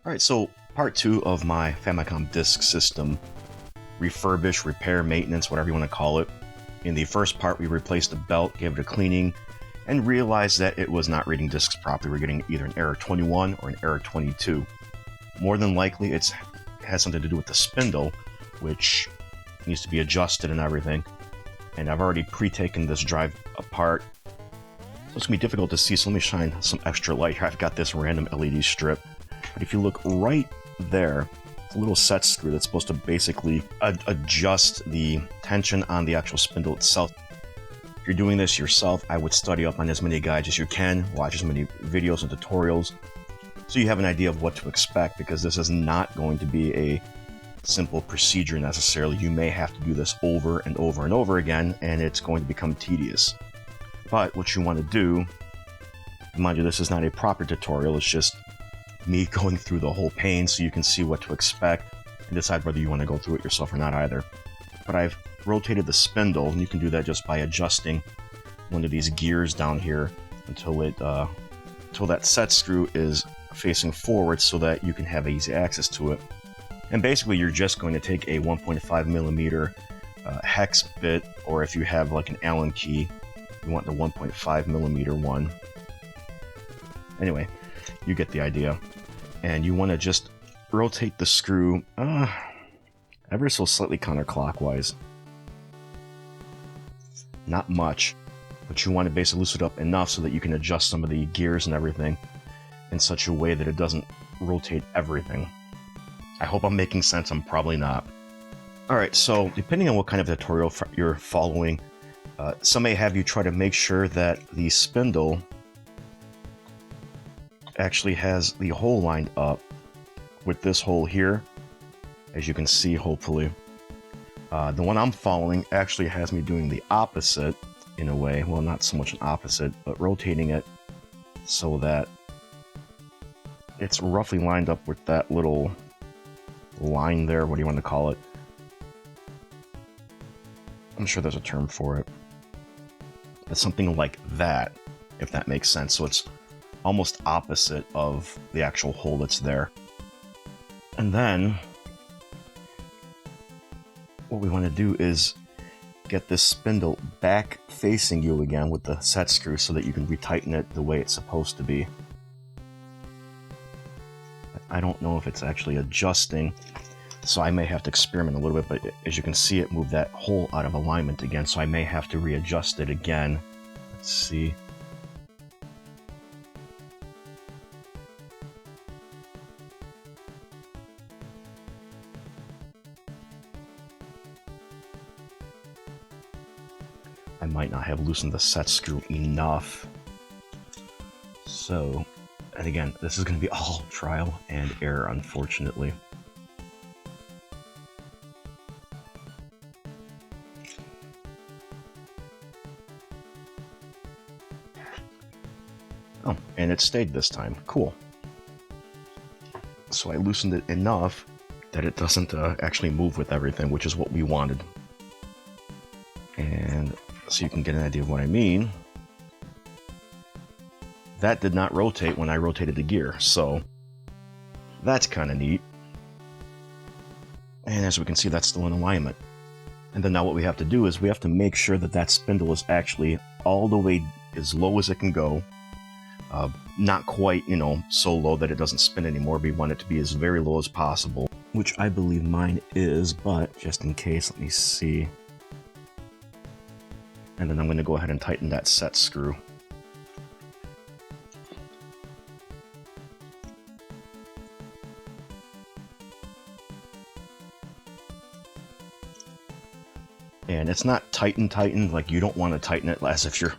Alright, so part 2 of my Famicom Disk System refurbish, repair, maintenance, whatever you want to call it. In the first part, we replaced the belt, gave it a cleaning, and realized that it was not reading disks properly. We're getting either an error 21 or an error 22. More than likely, it has something to do with the spindle, which needs to be adjusted and everything. And I've already pre-taken this drive apart, so it's going to be difficult to see, so let me shine some extra light here. I've got this random LED strip, but if you look right there, it's a little set screw that's supposed to basically adjust the tension on the actual spindle itself. If you're doing this yourself, I would study up on as many guides as you can, watch as many videos and tutorials, so you have an idea of what to expect, because this is not going to be a simple procedure necessarily. You may have to do this over and over and over again, and it's going to become tedious. But what you want to do, mind you, this is not a proper tutorial, it's just me going through the whole pain so you can see what to expect and decide whether you want to go through it yourself or not either. But I've rotated the spindle, and you can do that just by adjusting one of these gears down here until that set screw is facing forward so that you can have easy access to it. And basically you're just going to take a 1.5mm hex bit, or if you have like an Allen key, you want the 1.5mm one. Anyway, you get the idea. And you want to just rotate the screw ever so slightly counterclockwise. Not much, but you want to basically loosen it up enough so that you can adjust some of the gears and everything in such a way that it doesn't rotate everything. I hope I'm making sense. I'm probably not. Alright, so depending on what kind of tutorial you're following, some may have you try to make sure that the spindle actually has the hole lined up with this hole here, as you can see, hopefully. The one I'm following actually has me doing the opposite in a way. Well, not so much an opposite, but rotating it so that it's roughly lined up with that little line there. What do you want to call it? I'm sure there's a term for it. It's something like that, if that makes sense. So it's almost opposite of the actual hole that's there. And then what we want to do is get this spindle back facing you again with the set screw so that you can retighten it the way it's supposed to be. I don't know if it's actually adjusting, so I may have to experiment a little bit, but as you can see, it moved that hole out of alignment again, so I may have to readjust it again. Let's see. I might not have loosened the set screw enough. So, and again, this is going to be all trial and error, unfortunately. Oh, and it stayed this time. Cool. So I loosened it enough that it doesn't actually move with everything, which is what we wanted. And so you can get an idea of what I mean. That did not rotate when I rotated the gear, so that's kind of neat. And as we can see, that's still in alignment. And then now what we have to do is we have to make sure that that spindle is actually all the way as low as it can go. Not quite, you know, so low that it doesn't spin anymore. We want it to be as very low as possible, which I believe mine is, but just in case, let me see. And then I'm going to go ahead and tighten that set screw. And it's not tighten, like you don't want to tighten it as if you're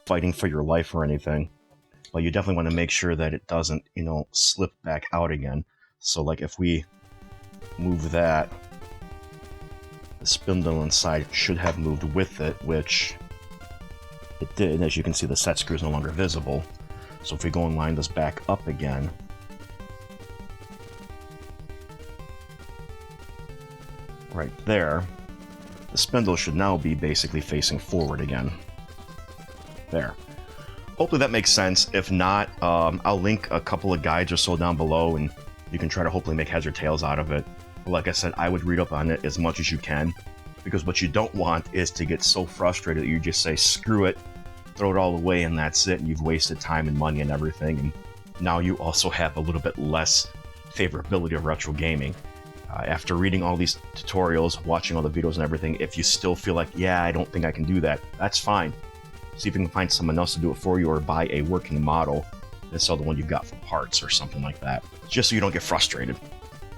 fighting for your life or anything. But you definitely want to make sure that it doesn't, you know, slip back out again. So like if we move that, the spindle inside should have moved with it, which it did. As you can see, the set screw is no longer visible. So if we go and line this back up again, right there, the spindle should now be basically facing forward again. There. Hopefully that makes sense. If not, I'll link a couple of guides or so down below, and You can try to hopefully make heads or tails out of it. But like I said, I would read up on it as much as you can, because what you don't want is to get so frustrated that you just say, screw it, throw it all away, and that's it, and you've wasted time and money and everything, and now you also have a little bit less favorability of retro gaming. After reading all these tutorials, watching all the videos and everything, if you still feel like, yeah, I don't think I can do that, that's fine. See if you can find someone else to do it for you, or buy a working model and sell the one you got for parts or something like that, just so you don't get frustrated.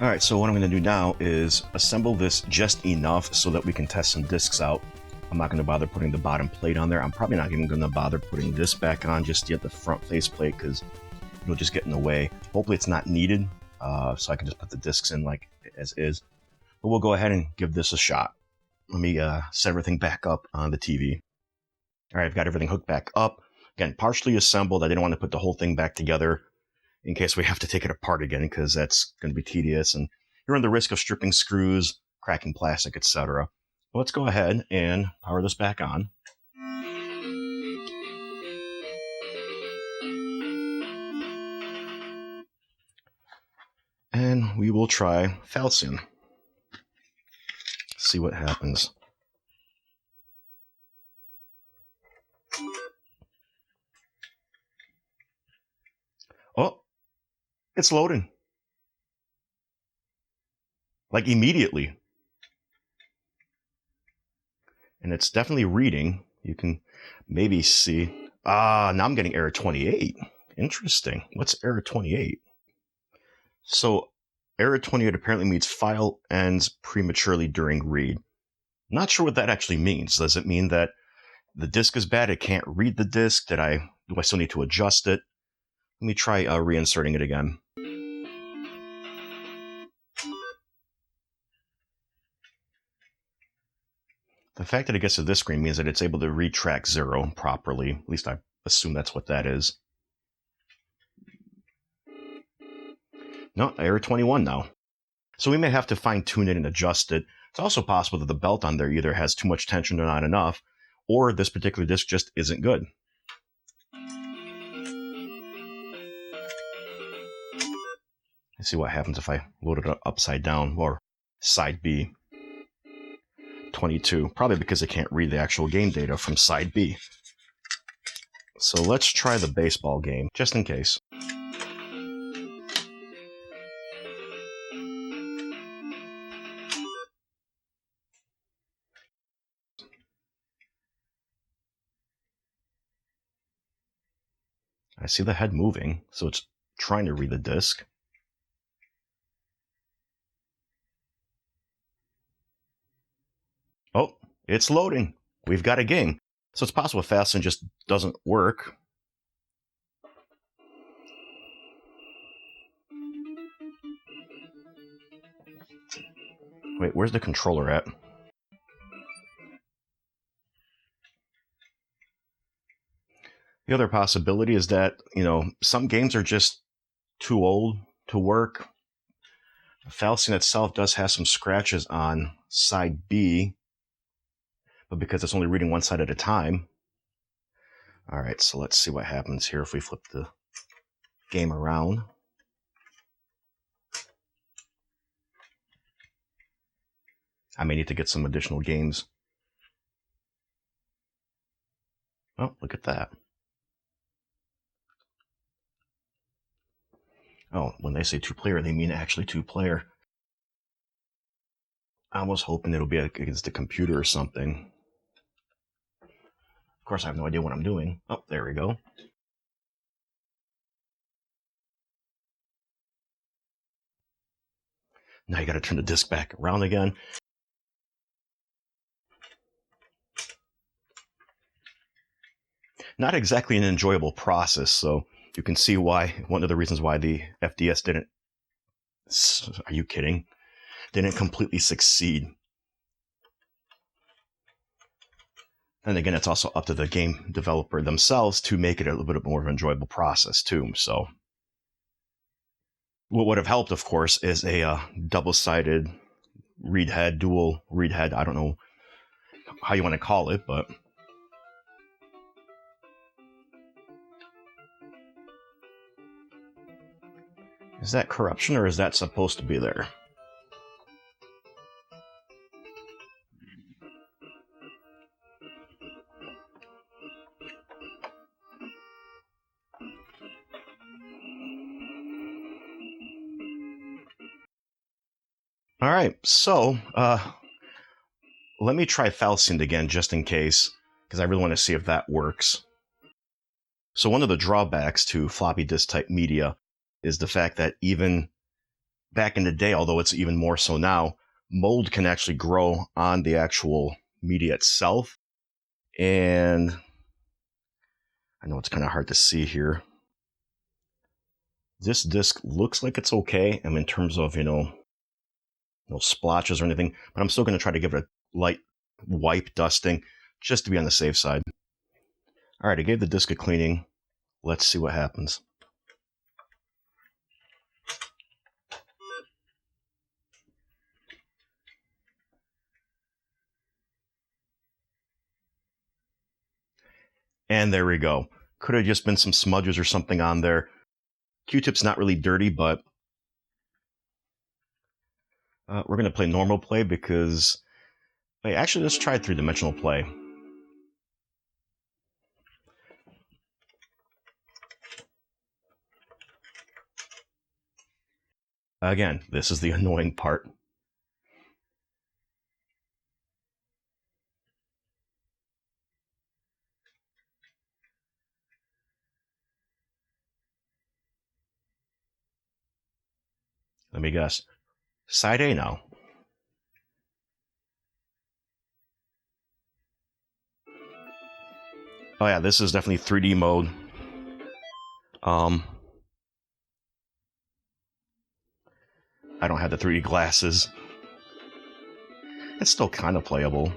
Alright, so what I'm going to do now is assemble this just enough so that we can test some discs out. I'm not going to bother putting the bottom plate on there. I'm probably not even going to bother putting this back on just yet, the front face plate, because it'll just get in the way. Hopefully it's not needed, so I can just put the discs in like as is. But we'll go ahead and give this a shot. Let me set everything back up on the TV. Alright, I've got everything hooked back up. Again, partially assembled. I didn't want to put the whole thing back together in case we have to take it apart again, because that's going to be tedious, and you're on the risk of stripping screws, cracking plastic, etc. Well, let's go ahead and power this back on. And we will try Falsion. See what happens. Oh, it's loading. Like immediately. And it's definitely reading. You can maybe see. Now I'm getting error 28. Interesting. What's error 28? So error 28 apparently means file ends prematurely during read. Not sure what that actually means. Does it mean that the disk is bad? It can't read the disk? Do I still need to adjust it? Let me try reinserting it again. The fact that it gets to this screen means that it's able to read track 0 properly. At least I assume that's what that is. No, error 21 now. So we may have to fine-tune it and adjust it. It's also possible that the belt on there either has too much tension or not enough, or this particular disc just isn't good. Let's see what happens if I load it up upside down, or side B. 22, probably because it can't read the actual game data from side B. So let's try the baseball game, just in case. I see the head moving, so it's trying to read the disc. Oh, it's loading. We've got a game. So it's possible Falsion just doesn't work. Wait, where's the controller at? The other possibility is that, some games are just too old to work. Falsion itself does have some scratches on side B, but because it's only reading one side at a time. Alright, so let's see what happens here if we flip the game around. I may need to get some additional games. Oh, look at that. Oh, when they say 2-player, they mean actually 2-player. I was hoping it'll be against the computer or something. Of course, I have no idea what I'm doing. Oh, there we go. Now you got to turn the disc back around again. Not exactly an enjoyable process, so you can see why, one of the reasons why the FDS didn't, are you kidding? Didn't completely succeed. And again, it's also up to the game developer themselves to make it a little bit more of an enjoyable process too, so. What would have helped, of course, is a double-sided read head, dual read head, I don't know how you want to call it, but. Is that corruption or is that supposed to be there? All right, so let me try Falsion again just in case, because I really want to see if that works. So one of the drawbacks to floppy disk type media is the fact that even back in the day, although it's even more so now, mold can actually grow on the actual media itself. And I know it's kind of hard to see here. This disk looks like it's okay, in terms of, no splotches or anything, but I'm still going to try to give it a light wipe dusting just to be on the safe side. All right, I gave the disk a cleaning. Let's see what happens. And there we go. Could have just been some smudges or something on there. Q-tip's not really dirty, but we're going to play normal play because... Wait, actually, let's try three-dimensional play. Again, this is the annoying part. Let me guess. Side A now. Oh yeah, this is definitely 3D mode. I don't have the 3D glasses. It's still kind of playable.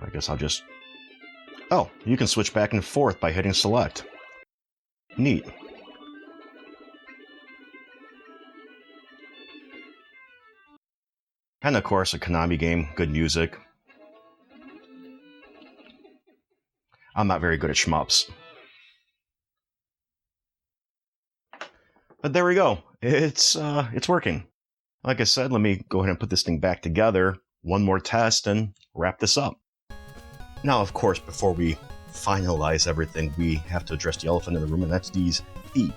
I guess I'll just... Oh, you can switch back and forth by hitting select. Neat. And of course, a Konami game, good music. I'm not very good at shmups. But there we go. It's working. Like I said, let me go ahead and put this thing back together. One more test and wrap this up. Now, of course, before we finalize everything, we have to address the elephant in the room, and that's these feet.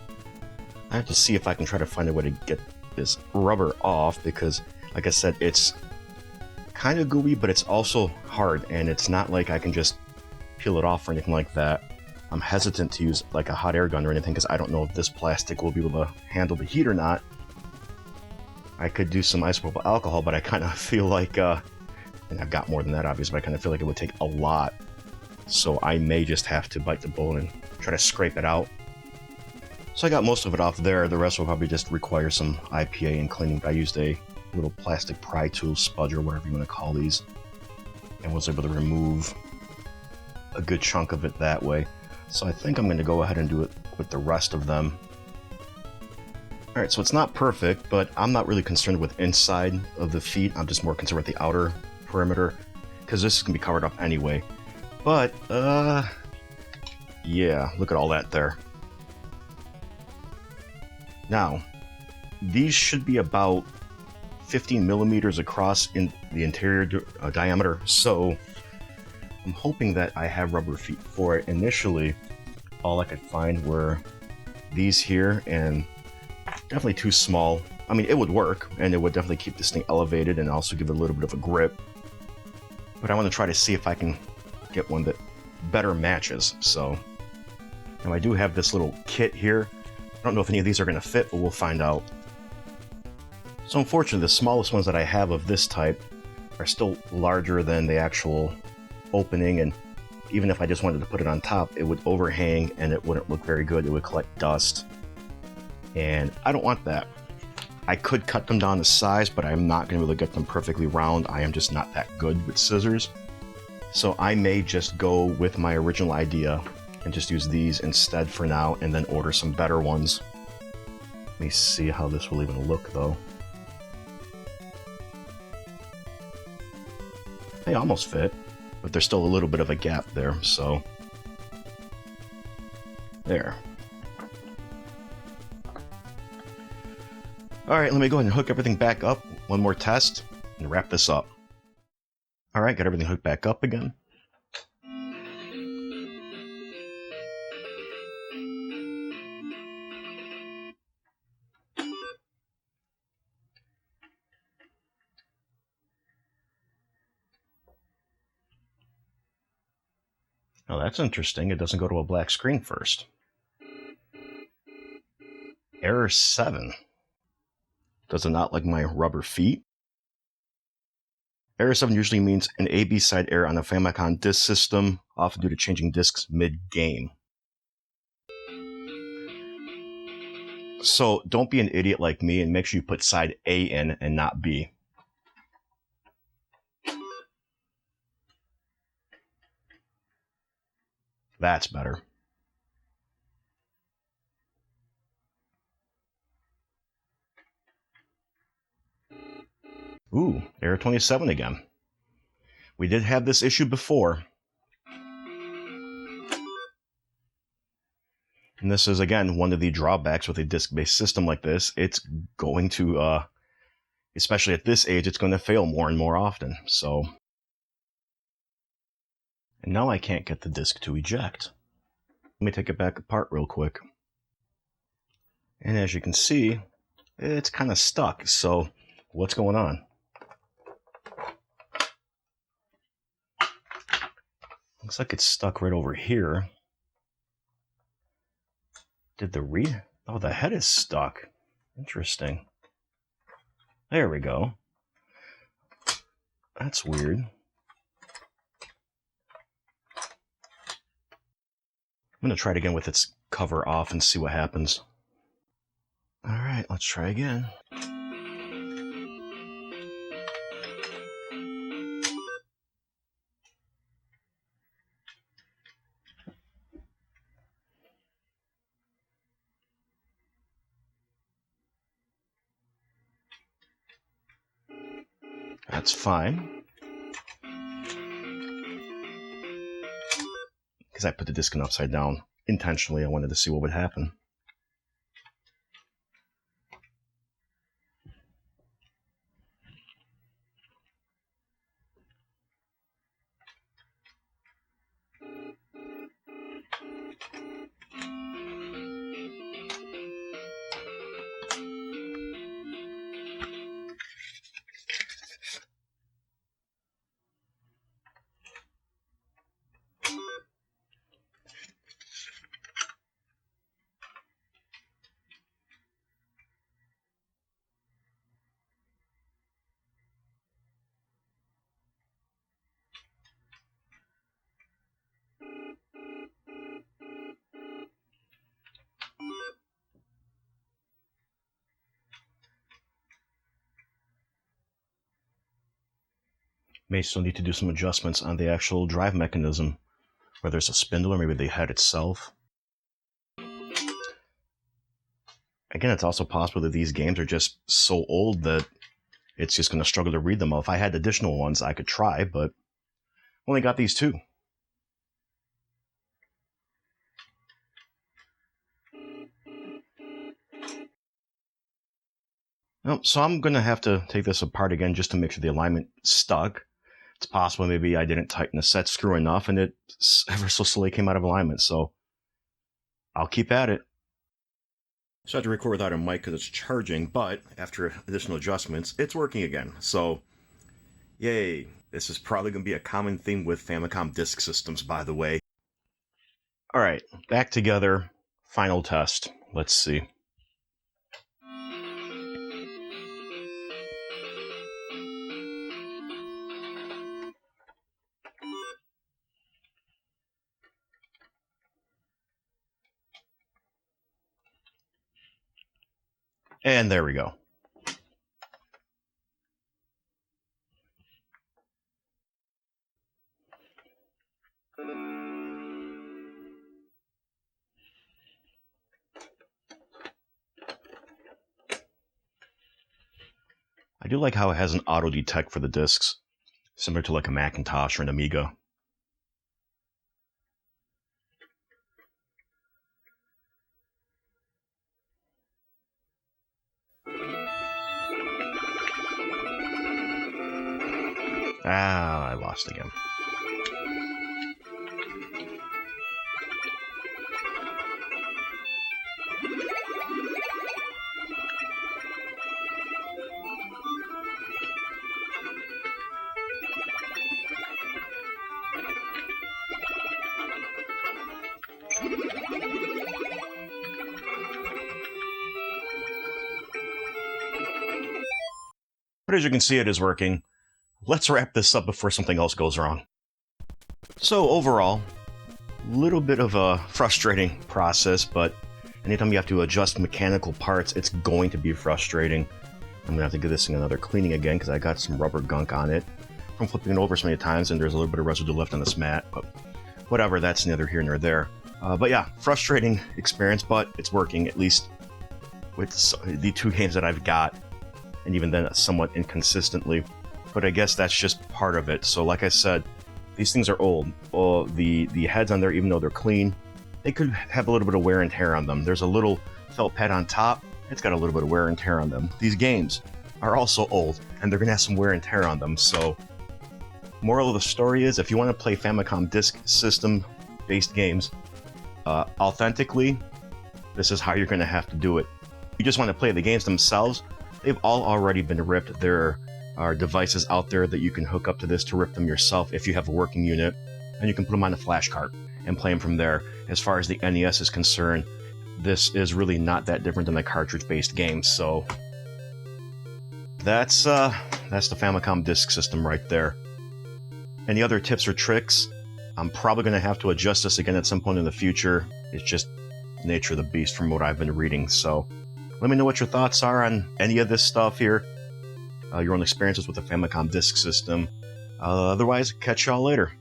I have to see if I can try to find a way to get this rubber off, because, like I said, it's kind of gooey, but it's also hard, and it's not like I can just peel it off or anything like that. I'm hesitant to use like a hot air gun or anything, because I don't know if this plastic will be able to handle the heat or not. I could do some isopropyl alcohol, but I kind of feel like... and I've got more than that, obviously, but I kind of feel like it would take a lot. So I may just have to bite the bullet and try to scrape it out. So I got most of it off there. The rest will probably just require some IPA and cleaning. I used a little plastic pry tool, spudge, or whatever you want to call these, and was able to remove a good chunk of it that way. So I think I'm going to go ahead and do it with the rest of them. Alright, so it's not perfect, but I'm not really concerned with inside of the feet. I'm just more concerned with the outer perimeter, because this can be covered up anyway. But, yeah, look at all that there. Now, these should be about 15 millimeters across in the interior diameter, so I'm hoping that I have rubber feet for it. Initially, all I could find were these here, and definitely too small. I mean, it would work, and it would definitely keep this thing elevated and also give it a little bit of a grip. But I want to try to see if I can get one that better matches. So, now I do have this little kit here. I don't know if any of these are going to fit, but we'll find out. So unfortunately, the smallest ones that I have of this type are still larger than the actual opening, and even if I just wanted to put it on top, it would overhang and it wouldn't look very good. It would collect dust, and I don't want that. I could cut them down to size, but I'm not going to be able to get them perfectly round. I am just not that good with scissors. So I may just go with my original idea and just use these instead for now, and then order some better ones. Let me see how this will even look, though. They almost fit, but there's still a little bit of a gap there, so There. Alright, let me go ahead and hook everything back up. One more test, and wrap this up. Alright, got everything hooked back up again. Oh, that's interesting. It doesn't go to a black screen first. Error 7. Does it not like my rubber feet? Error 7 usually means an A-B side error on the Famicom Disk System, often due to changing disks mid-game. So don't be an idiot like me and make sure you put side A in and not B. That's better. Ooh, error 27 again. We did have this issue before. And this is, again, one of the drawbacks with a disk-based system like this. It's going to, especially at this age, it's going to fail more and more often. So, and now I can't get the disk to eject. Let me take it back apart real quick. And as you can see, it's kind of stuck. So, what's going on? Looks like it's stuck right over here. Did the read? Oh, the head is stuck. Interesting. There we go. That's weird. I'm going to try it again with its cover off and see what happens. Alright, let's try again. That's fine. Because I put the disc in upside down intentionally. I wanted to see what would happen. May still need to do some adjustments on the actual drive mechanism, whether it's a spindle or maybe the head itself. Again, it's also possible that these games are just so old that it's just going to struggle to read them all. If I had additional ones, I could try, but only got these two. So I'm going to have to take this apart again just to make sure the alignment stuck. It's possible maybe I didn't tighten the set screw enough and it ever so slowly came out of alignment, so I'll keep at it. So I had to record without a mic because it's charging, but after additional adjustments, it's working again. So, yay. This is probably going to be a common theme with Famicom Disk Systems, by the way. Alright, back together. Final test. Let's see. And there we go. I do like how it has an auto detect for the discs, similar to like a Macintosh or an Amiga. Ah, I lost again. But as you can see, it is working. Let's wrap this up before something else goes wrong. So overall, a little bit of a frustrating process, but anytime you have to adjust mechanical parts, it's going to be frustrating. I'm gonna have to give this thing another cleaning again because I got some rubber gunk on it from flipping it over so many times, and there's a little bit of residue left on this mat, but whatever, that's neither here nor there. But yeah, frustrating experience, but it's working, at least with the 2 games that I've got, and even then somewhat inconsistently. But I guess that's just part of it. So like I said, these things are old. The heads on there, even though they're clean, they could have a little bit of wear and tear on them. There's a little felt pad on top, it's got a little bit of wear and tear on them. These games are also old, and they're gonna have some wear and tear on them. So moral of the story is, if you want to play Famicom Disk System based games authentically, this is how you're gonna have to do it. If you just want to play the games themselves, they've all already been ripped. There are devices out there that you can hook up to this to rip them yourself if you have a working unit, and you can put them on a flash cart and play them from there. As far as the NES is concerned, this is really not that different than the cartridge-based games. So that's the Famicom Disk System right there. Any other tips or tricks? I'm probably going to have to adjust this again at some point in the future. It's just nature of the beast from what I've been reading. So let me know what your thoughts are on any of this stuff here, your own experiences with the Famicom Disk System. Otherwise, catch y'all later.